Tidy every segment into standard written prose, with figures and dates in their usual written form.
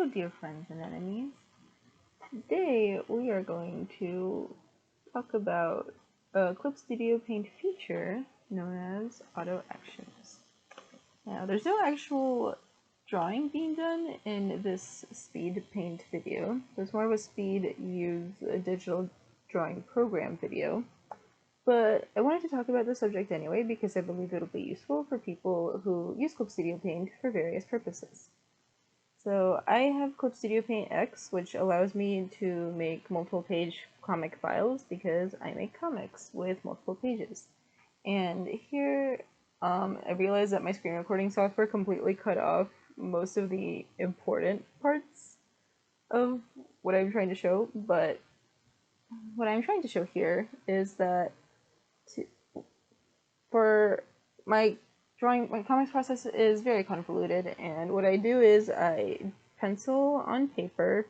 Hello dear friends and enemies. Today we are going to talk about a Clip Studio Paint feature known as Autoactions. Now there's no actual drawing being done in this speed paint video. There's more of a speed use a digital drawing program video. But I wanted to talk about this subject anyway because I believe it'll be useful for people who use Clip Studio Paint for various purposes. So I have Clip Studio Paint X, which allows me to make multiple page comic files because I make comics with multiple pages. And here I realized that my screen recording software completely cut off most of the important parts of what I'm trying to show, but what I'm trying to show here is that for my comics process is very convoluted, and what I do is I pencil on paper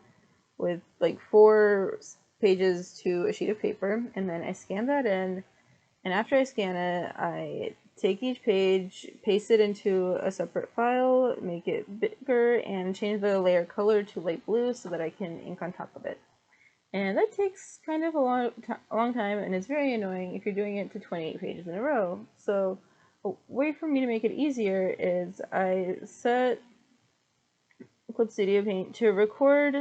with like 4 pages to a sheet of paper, and then I scan that in, and after I scan it, I take each page, paste it into a separate file, make it bigger, and change the layer color to light blue so that I can ink on top of it. And that takes kind of a long time, and it's very annoying if you're doing it to 28 pages in a row. So a way for me to make it easier is I set Clip Studio Paint to record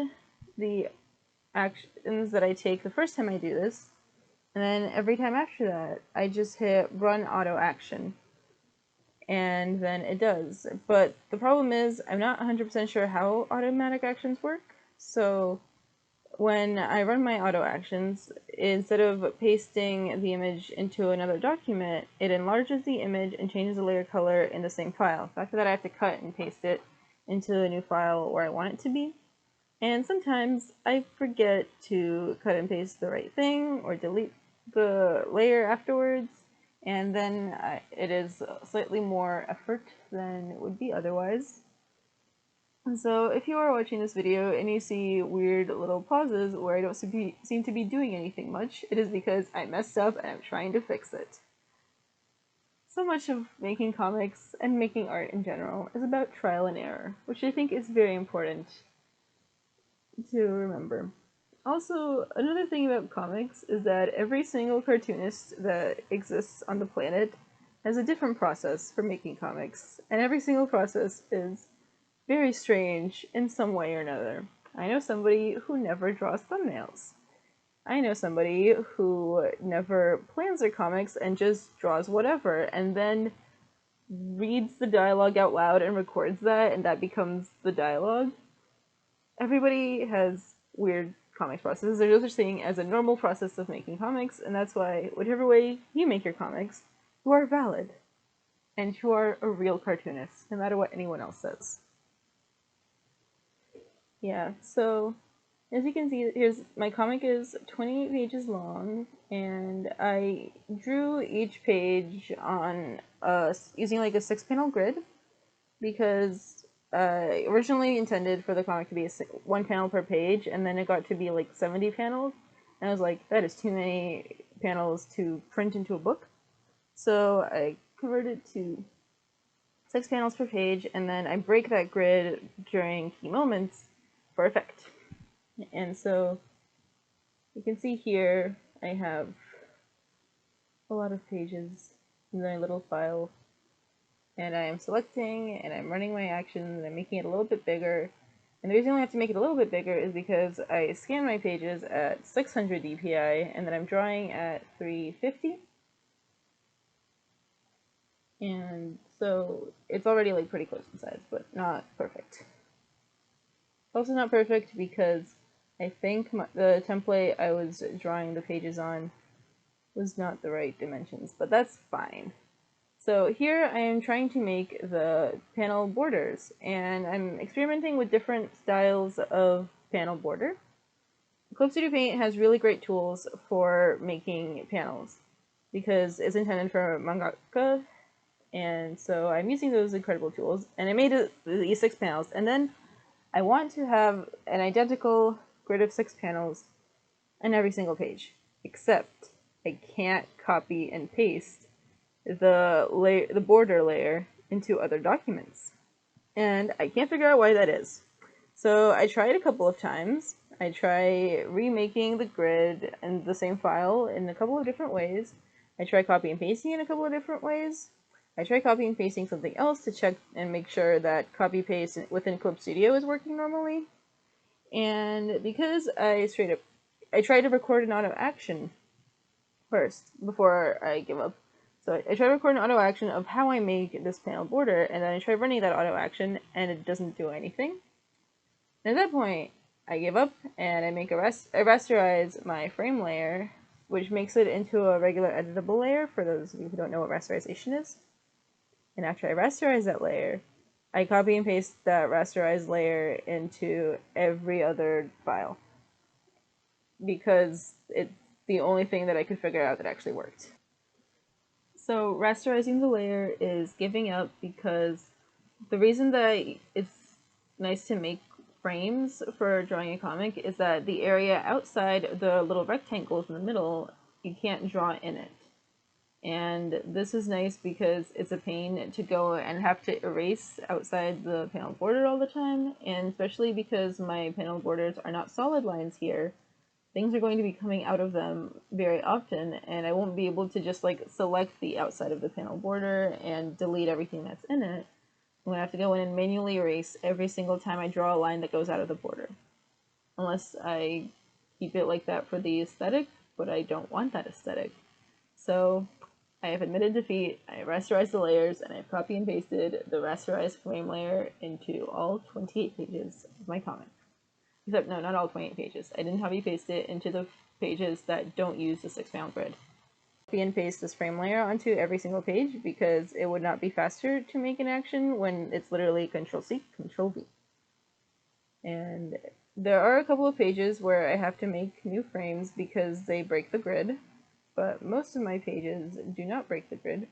the actions that I take the first time I do this, and then every time after that I just hit run auto action, and then it does. But the problem is I'm not 100% sure how automatic actions work, so when I run my auto actions, instead of pasting the image into another document, it enlarges the image and changes the layer color in the same file. So after that I have to cut and paste it into a new file where I want it to be. And sometimes I forget to cut and paste the right thing or delete the layer afterwards, and then it is slightly more effort than it would be otherwise. So if you are watching this video and you see weird little pauses where I don't seem to be doing anything much, it is because I messed up and I'm trying to fix it. So much of making comics and making art in general is about trial and error, which I think is very important to remember. Also, another thing about comics is that every single cartoonist that exists on the planet has a different process for making comics, and every single process is very strange in some way or another. I know somebody who never draws thumbnails. I know somebody who never plans their comics and just draws whatever, and then reads the dialogue out loud and records that, and that becomes the dialogue. Everybody has weird comics processes. There's no such thing as a normal process of making comics, and that's why whichever way you make your comics, you are valid. And you are a real cartoonist, no matter what anyone else says. Yeah, so as you can see, my comic is 28 pages long, and I drew each page on using like a 6-panel grid because I originally intended for the comic to be 1 panel per page, and then it got to be like 70 panels, and I was like, that is too many panels to print into a book. So I converted to 6 panels per page, and then I break that grid during key moments for effect. And so you can see here I have a lot of pages in my little file, and I am selecting and I'm running my actions and I'm making it a little bit bigger. And the reason I have to make it a little bit bigger is because I scan my pages at 600 dpi and then I'm drawing at 350. And so it's already like pretty close in size, but not perfect. Also not perfect because I think the template I was drawing the pages on was not the right dimensions, but that's fine. So here I am trying to make the panel borders, and I'm experimenting with different styles of panel border. Clip Studio Paint has really great tools for making panels because it's intended for mangaka, and so I'm using those incredible tools, and I made these 6 panels, and then I want to have an identical grid of 6 panels on every single page, except I can't copy and paste the border layer into other documents. And I can't figure out why that is. So I tried a couple of times. I try remaking the grid in the same file in a couple of different ways. I try copy and pasting in a couple of different ways. I try copy and pasting something else to check and make sure that copy paste within Clip Studio is working normally. And because I tried to record an auto action first before I give up. So I try to record an auto action of how I make this panel border, and then I try running that auto action, and it doesn't do anything. And at that point, I give up, and I make I rasterize my frame layer, which makes it into a regular editable layer for those of you who don't know what rasterization is. And after I rasterize that layer, I copy and paste that rasterized layer into every other file, because it's the only thing that I could figure out that actually worked. So rasterizing the layer is giving up, because the reason that it's nice to make frames for drawing a comic is that the area outside the little rectangles in the middle, you can't draw in it. And this is nice because it's a pain to go and have to erase outside the panel border all the time, and especially because my panel borders are not solid lines here, things are going to be coming out of them very often, and I won't be able to just like select the outside of the panel border and delete everything that's in it. I'm going to have to go in and manually erase every single time I draw a line that goes out of the border. Unless I keep it like that for the aesthetic, but I don't want that aesthetic. So I have admitted defeat, I have rasterized the layers, and I've copy and pasted the rasterized frame layer into all 28 pages of my comic. Except, no, not all 28 pages. I didn't copy paste it into the pages that don't use the 6-panel grid. Copy and paste this frame layer onto every single page because it would not be faster to make an action when it's literally Control-C, Control-V. And there are a couple of pages where I have to make new frames because they break the grid, but most of my pages do not break the grid.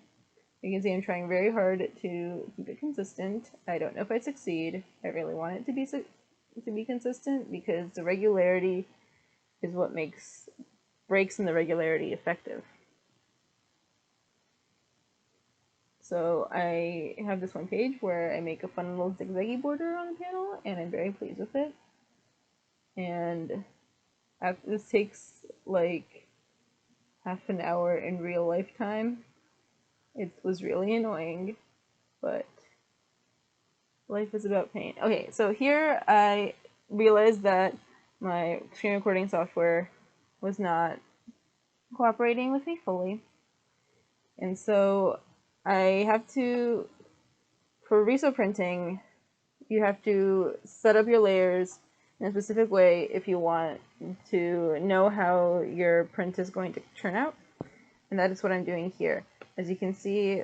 You can see I'm trying very hard to keep it consistent. I don't know if I succeed. I really want it to be consistent because the regularity is what makes breaks in the regularity effective. So I have this one page where I make a fun little zigzaggy border on the panel, and I'm very pleased with it. And this takes like half an hour in real life time. It was really annoying, but life is about pain. Okay, so here I realized that my screen recording software was not cooperating with me fully. And so I have to, for reso printing, you have to set up your layers in a specific way if you want to know how your print is going to turn out. And that is what I'm doing here. As you can see,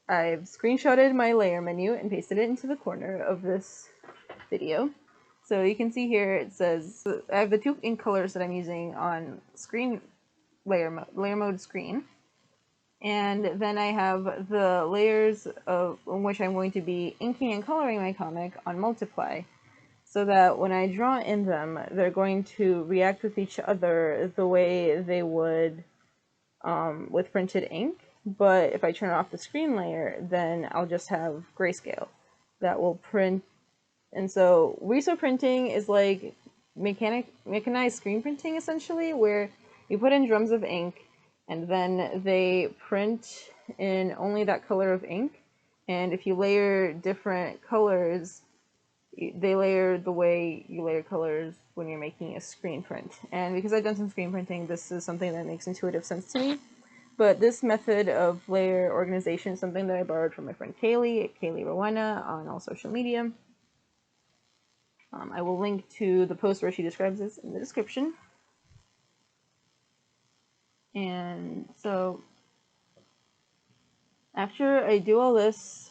I've screenshotted my layer menu and pasted it into the corner of this video. So you can see here it says, I have the two ink colors that I'm using on screen layer mode screen. And then I have the layers in which I'm going to be inking and coloring my comic on multiply, so that when I draw in them, they're going to react with each other the way they would with printed ink. But if I turn off the screen layer, then I'll just have grayscale that will print. And so reso printing is like mechanized screen printing, essentially, where you put in drums of ink and then they print in only that color of ink. And if you layer different colors, they layer the way you layer colors when you're making a screen print. And because I've done some screen printing, this is something that makes intuitive sense to me. But this method of layer organization is something that I borrowed from my friend Kaylee at Kaylee Rowena on all social media. I will link to the post where she describes this in the description. And so after I do all this,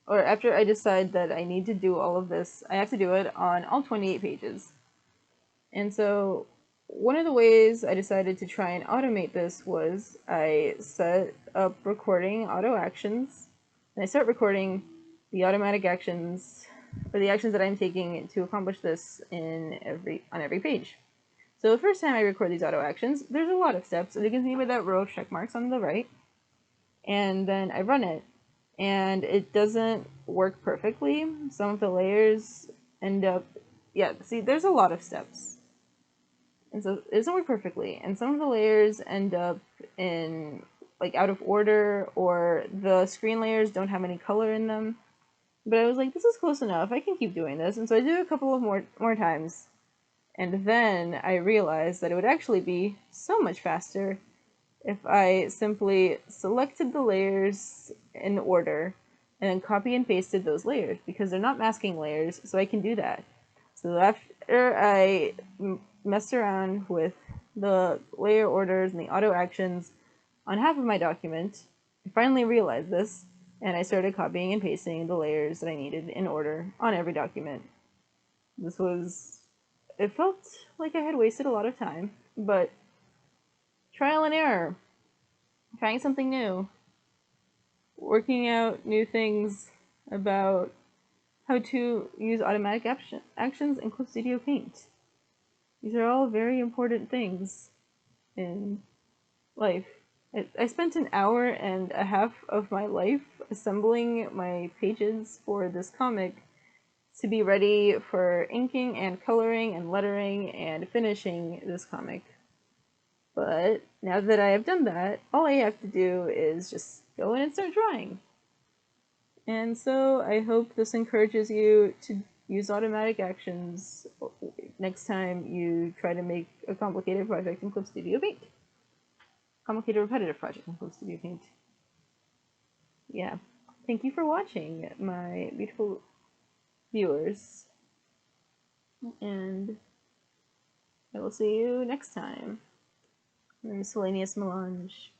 or after I decide that I need to do all of this, I have to do it on all 28 pages. And so one of the ways I decided to try and automate this was I set up recording auto actions, and I start recording the automatic actions, or the actions that I'm taking to accomplish this on every page. So the first time I record these auto actions, there's a lot of steps, as you can see by that row of check marks on the right. And then I run it, and it doesn't work perfectly. Some of the layers end up, yeah, see, there's a lot of steps. And so it doesn't work perfectly. And some of the layers end up in, like, out of order, or the screen layers don't have any color in them. But I was like, this is close enough. I can keep doing this. And so I did it a couple of more times. And then I realized that it would actually be so much faster if I simply selected the layers in order and then copy and pasted those layers, because they're not masking layers, so I can do that. So after I messed around with the layer orders and the auto actions on half of my document, I finally realized this, and I started copying and pasting the layers that I needed in order on every document. This was, it felt like I had wasted a lot of time, but trial and error, trying something new, working out new things about how to use automatic actions in Clip Studio Paint. These are all very important things in life. I spent an hour and a half of my life assembling my pages for this comic to be ready for inking and coloring and lettering and finishing this comic. But now that I have done that, all I have to do is just go in and start drawing. And so I hope this encourages you to use automatic actions next time you try to make a complicated project in Clip Studio Paint. Complicated repetitive project in Clip Studio Paint. Yeah. Thank you for watching, my beautiful viewers. And I will see you next time. Miscellaneous Melange.